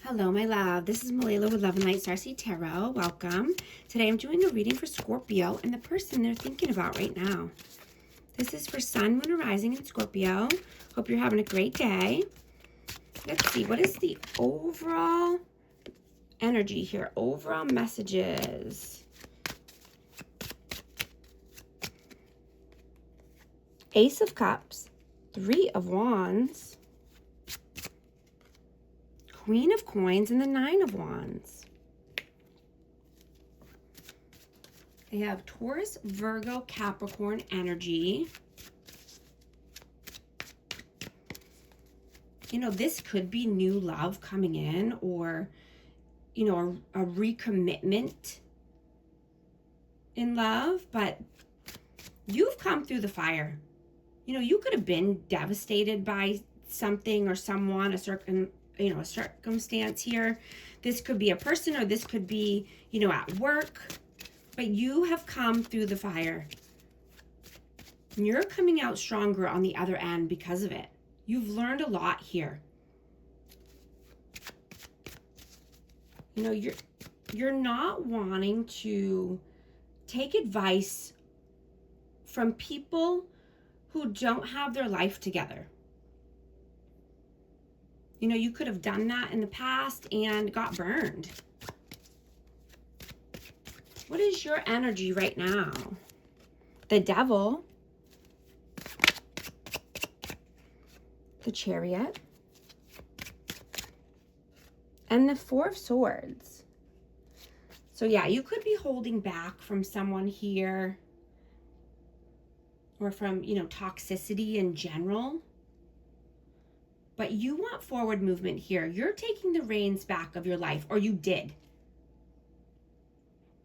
Hello, my love. This is Malala with Love and Light Starseed Tarot. Welcome. Today I'm doing a reading for Scorpio and the person they're thinking about right now. This is for Sun, Moon, or Rising in Scorpio. Hope you're having a great day. Let's see, what is the overall energy here? Overall messages. Ace of Cups, Three of Wands, Queen of Coins, and the Nine of Wands. They have Taurus, Virgo, Capricorn energy. You know, this could be new love coming in, or, you know, a recommitment in love, but you've come through the fire. You know, you could have been devastated by something or someone, a circumstance here. This could be a person, or this could be, you know, at work, but you have come through the fire. And you're coming out stronger on the other end because of it. You've learned a lot here. You know, you're not wanting to take advice from people who don't have their life together. You know, you could have done that in the past and got burned. What is your energy right now? The Devil, the Chariot, and the Four of Swords. So yeah, you could be holding back from someone here, or from, you know, toxicity in general. But you want forward movement here. You're taking the reins back of your life, or you did.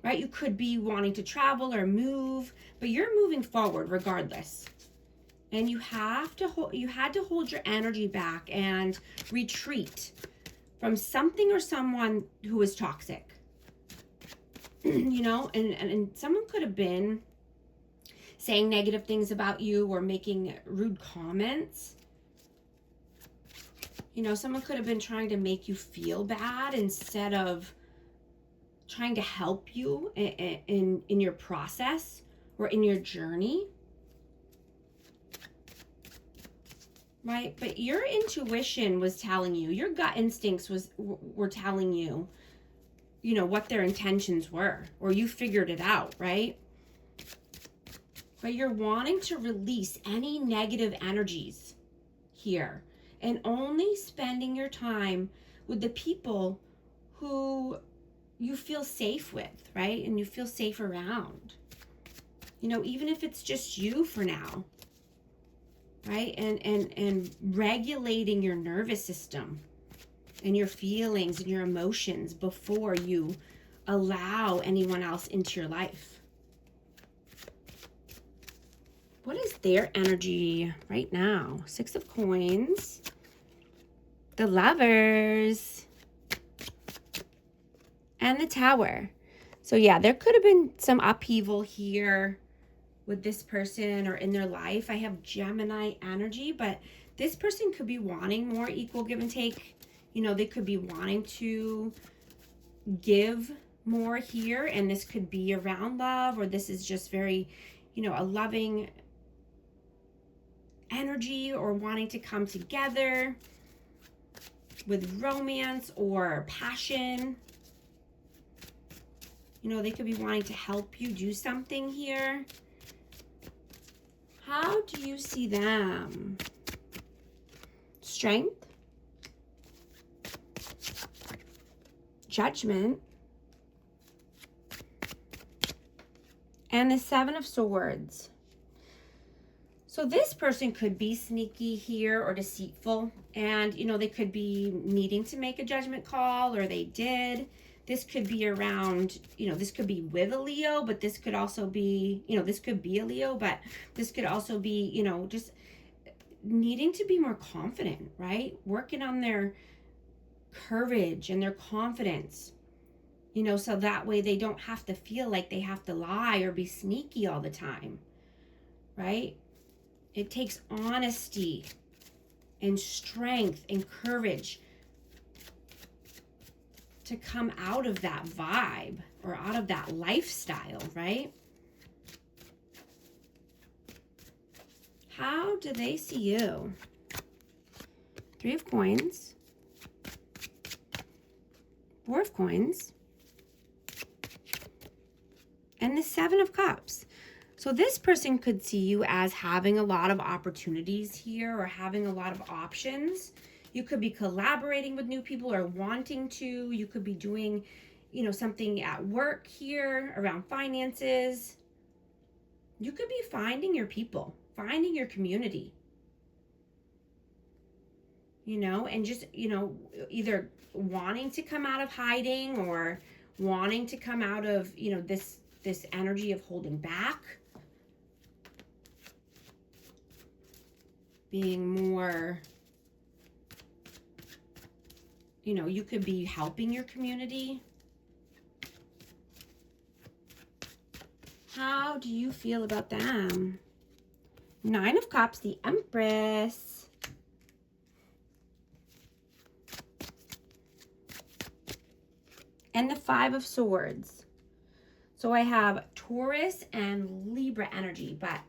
Right? You could be wanting to travel or move, but you're moving forward regardless. And you had to hold your energy back and retreat from something or someone who was toxic. You know, and someone could have been saying negative things about you or making rude comments. You know, someone could have been trying to make you feel bad instead of trying to help you in your process or in your journey. Right? But your intuition was telling you, your gut instincts were telling you, you know, what their intentions were, or you figured it out, right? But you're wanting to release any negative energies here and only spending your time with the people who you feel safe with, right? And you feel safe around. You know, even if it's just you for now, right? And regulating your nervous system and your feelings and your emotions before you allow anyone else into your life. What is their energy right now? Six of Coins, the Lovers, and the Tower. So yeah, there could have been some upheaval here with this person or in their life. I have Gemini energy, but this person could be wanting more equal give and take. You know, they could be wanting to give more here, and this could be around love, or this is just very, you know, a loving energy, or wanting to come together with romance or passion. You know, they could be wanting to help you do something here. How do you see them? Strength, Judgment, and the Seven of Swords. So this person could be sneaky here or deceitful, and, you know, they could be needing to make a judgment call, or they did. This could be around, you know, this could be with a Leo, but this could also be, you know, this could be a Leo, but this could also be, you know, just needing to be more confident, right? Working on their courage and their confidence, you know, so that way they don't have to feel like they have to lie or be sneaky all the time, right? It takes honesty and strength and courage to come out of that vibe or out of that lifestyle, right? How do they see you? 3 of coins, 4 of coins, and the 7 of cups. So this person could see you as having a lot of opportunities here or having a lot of options. You could be collaborating with new people or wanting to. You could be doing, you know, something at work here around finances. You could be finding your people, finding your community, you know, and just, you know, either wanting to come out of hiding or wanting to come out of, you know, this energy of holding back, being more, you know, you could be helping your community. How do you feel about them? 9 of Cups, the Empress. And the 5 of Swords. So I have Taurus and Libra energy, but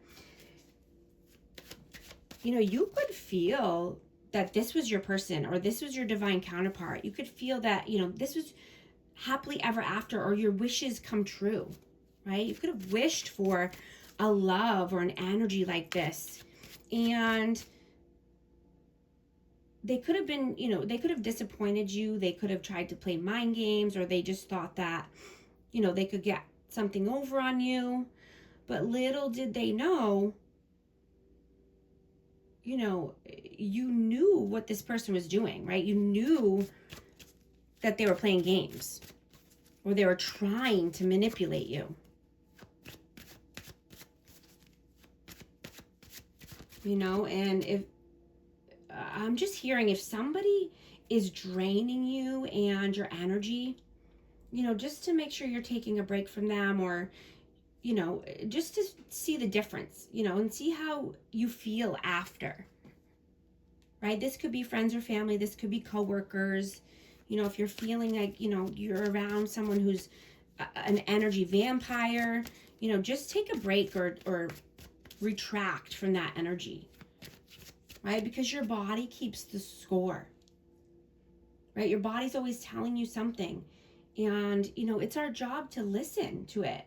you know, you could feel that this was your person or this was your divine counterpart. You could feel that, you know, this was happily ever after or your wishes come true, right? You could have wished for a love or an energy like this. And they could have been, you know, they could have disappointed you. They could have tried to play mind games, or they just thought that, you know, they could get something over on you. But little did they know, you know, you knew what this person was doing, right? You knew that they were playing games or they were trying to manipulate you. You know, and if I'm just hearing, if somebody is draining you and your energy, you know, just to make sure you're taking a break from them, or, you know, just to see the difference, you know, and see how you feel after, right? This could be friends or family. This could be coworkers. You know, if you're feeling like, you know, you're around someone who's an energy vampire, you know, just take a break or retract from that energy, right? Because your body keeps the score, right? Your body's always telling you something. And, you know, it's our job to listen to it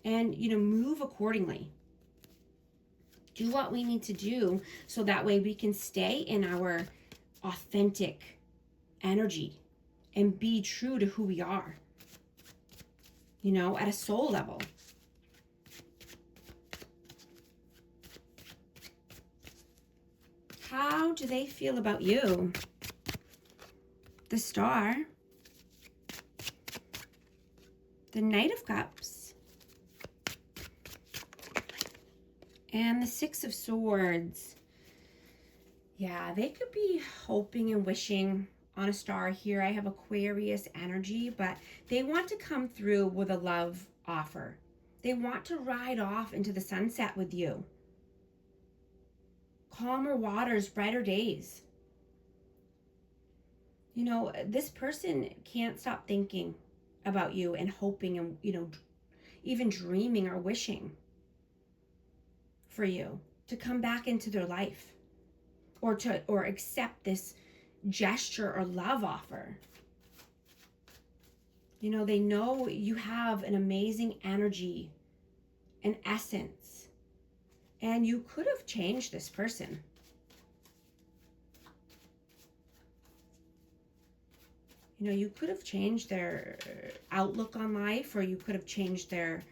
and, you know, move accordingly. Do what we need to do so that way we can stay in our authentic energy and be true to who we are, you know, at a soul level. How do they feel about you? The Star, the Knight of Cups, and the 6 of Swords. Yeah, they could be hoping and wishing on a star here. I have Aquarius energy, but they want to come through with a love offer. They want to ride off into the sunset with you. Calmer waters, brighter days. You know, this person can't stop thinking about you and hoping and, you know, even dreaming or wishing for you to come back into their life, or accept this gesture or love offer. You know, they know you have an amazing energy and essence, and you could have changed this person. You know, you could have changed their outlook on life, or you could have changed their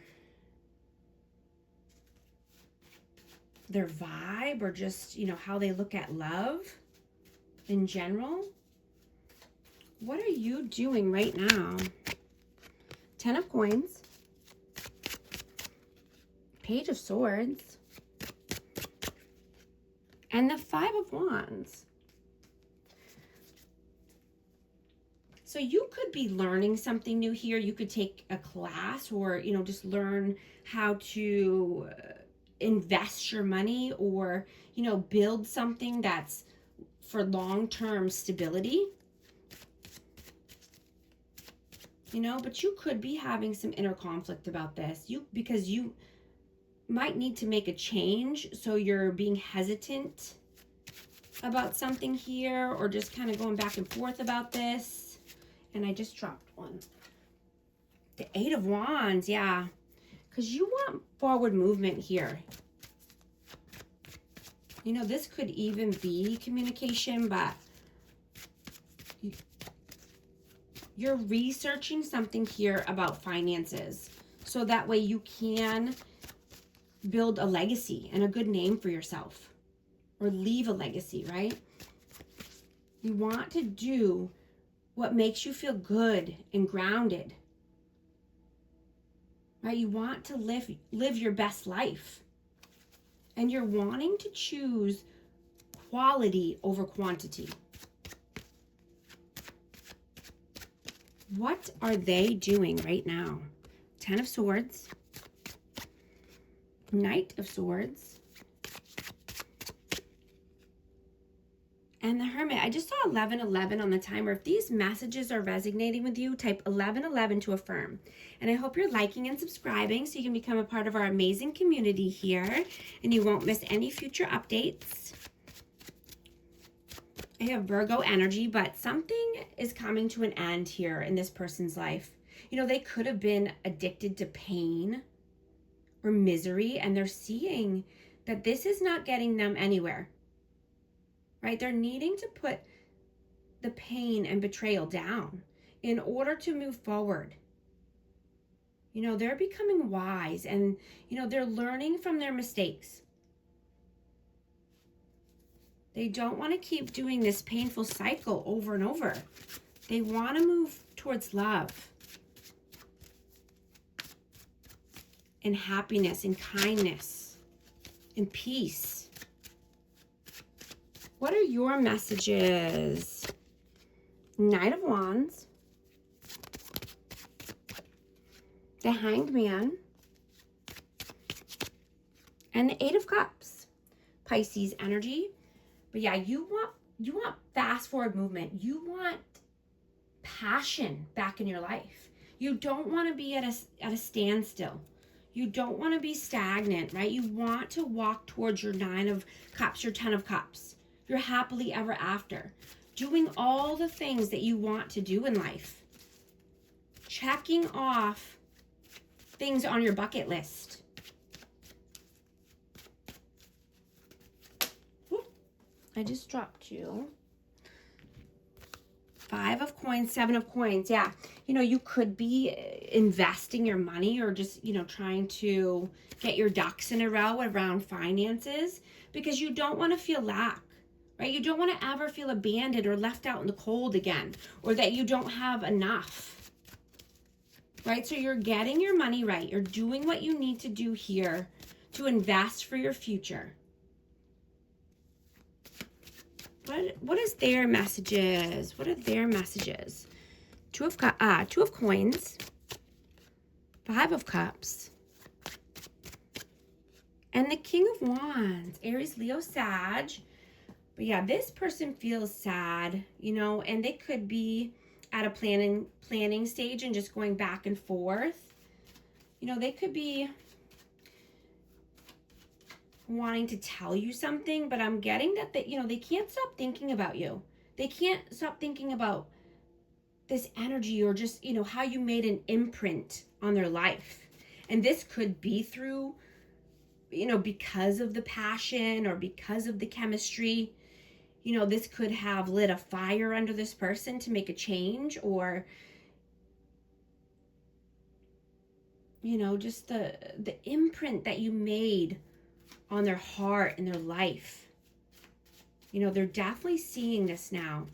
vibe, or just, you know, how they look at love in general. What are you doing right now? 10 of Coins, Page of Swords, and the 5 of Wands. So you could be learning something new here. You could take a class, or, you know, just learn how to invest your money, or, you know, build something that's for long-term stability. you know, but you could be having some inner conflict about this. Because you might need to make a change, so you're being hesitant about something here, or just kind of going back and forth about this. And I just dropped one. The 8 of Wands, yeah. Because you want forward movement here. You know, this could even be communication, but you're researching something here about finances. So that way you can build a legacy and a good name for yourself. Or leave a legacy, right? You want to do what makes you feel good and grounded. Right? You want to live your best life. And you're wanting to choose quality over quantity. What are they doing right now? 10 of Swords. Knight of Swords. And the Hermit. I just saw 1111 on the timer. If these messages are resonating with you, type 1111 to affirm. And I hope you're liking and subscribing so you can become a part of our amazing community here and you won't miss any future updates. I have Virgo energy, but something is coming to an end here in this person's life. You know, they could have been addicted to pain or misery, and they're seeing that this is not getting them anywhere. Right? They're needing to put the pain and betrayal down in order to move forward. You know, they're becoming wise and, you know, they're learning from their mistakes. They don't want to keep doing this painful cycle over and over. They want to move towards love and happiness and kindness and peace. What are your messages? Knight of Wands. The Hanged Man. And the 8 of Cups. Pisces energy. But yeah, you want fast forward movement. You want passion back in your life. You don't want to be at a standstill. You don't want to be stagnant, right? You want to walk towards your 9 of Cups, your 10 of Cups. You're happily ever after. Doing all the things that you want to do in life. Checking off things on your bucket list. Whoop. I just dropped you. 5 of Coins, 7 of Coins. Yeah, you know, you could be investing your money or just, you know, trying to get your ducks in a row around finances because you don't want to feel lack. Right? You don't want to ever feel abandoned or left out in the cold again, or that you don't have enough. Right? So you're getting your money right. You're doing what you need to do here to invest for your future. What is their messages? What are their messages? 2 of Coins, 5 of Cups, and the King of Wands. Aries, Leo, Sag. But yeah, this person feels sad, you know, and they could be at a planning stage and just going back and forth. You know, they could be wanting to tell you something, but I'm getting that they can't stop thinking about you. They can't stop thinking about this energy or just, you know, how you made an imprint on their life. And this could be through, you know, because of the passion or because of the chemistry. You know, this could have lit a fire under this person to make a change, or, you know, just the imprint that you made on their heart and their life. You know, they're definitely seeing this now.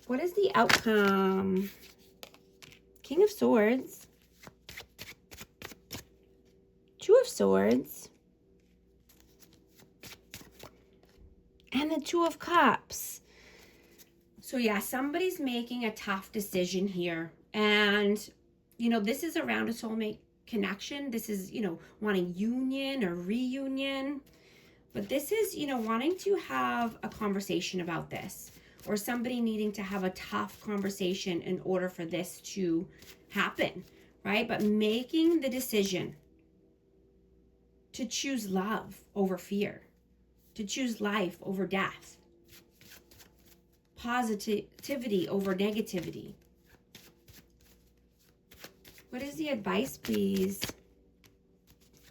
What is the outcome? King of Swords. 2 of Swords. And the 2 of Cups. So yeah, somebody's making a tough decision here. And, you know, this is around a soulmate connection. This is, you know, wanting union or reunion. But this is, you know, wanting to have a conversation about this. or somebody needing to have a tough conversation in order for this to happen, right? But making the decision to choose love over fear, to choose life over death, positivity over negativity. What is the advice, please?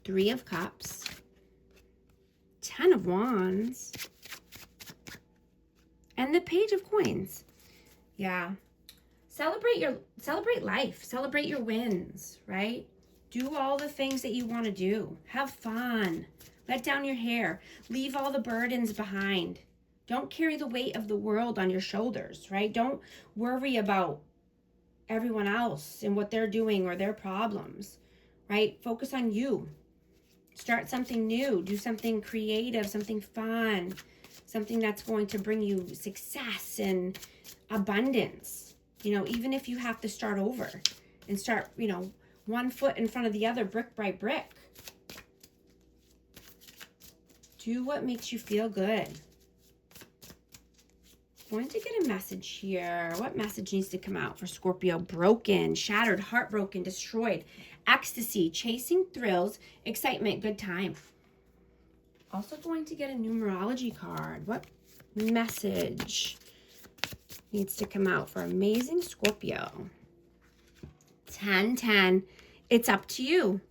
3 of Cups, 10 of Wands, and the Page of Coins. Yeah. Celebrate life. Celebrate your wins, right? Do all the things that you want to do. Have fun. Let down your hair. Leave all the burdens behind. Don't carry the weight of the world on your shoulders, right? Don't worry about everyone else and what they're doing or their problems, right? Focus on you. Start something new. Do something creative, something fun, something that's going to bring you success and abundance. You know, even if you have to start over and start, you know, 1 foot in front of the other, brick by brick. Do what makes you feel good. Going to get a message here. What message needs to come out for Scorpio? Broken, shattered, heartbroken, destroyed, ecstasy, chasing thrills, excitement, good time. Also going to get a numerology card. What message needs to come out for amazing Scorpio? 10, 10. It's up to you.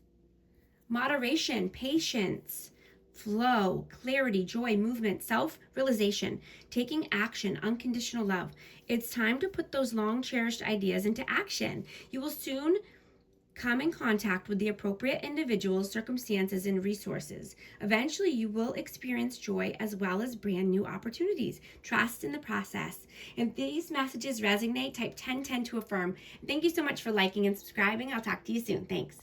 Moderation, patience, flow, clarity, joy, movement, self-realization, taking action, unconditional love. It's time to put those long-cherished ideas into action. You will soon come in contact with the appropriate individuals, circumstances, and resources. Eventually, you will experience joy as well as brand new opportunities. Trust in the process. If these messages resonate, type 1010 to affirm. Thank you so much for liking and subscribing. I'll talk to you soon. Thanks.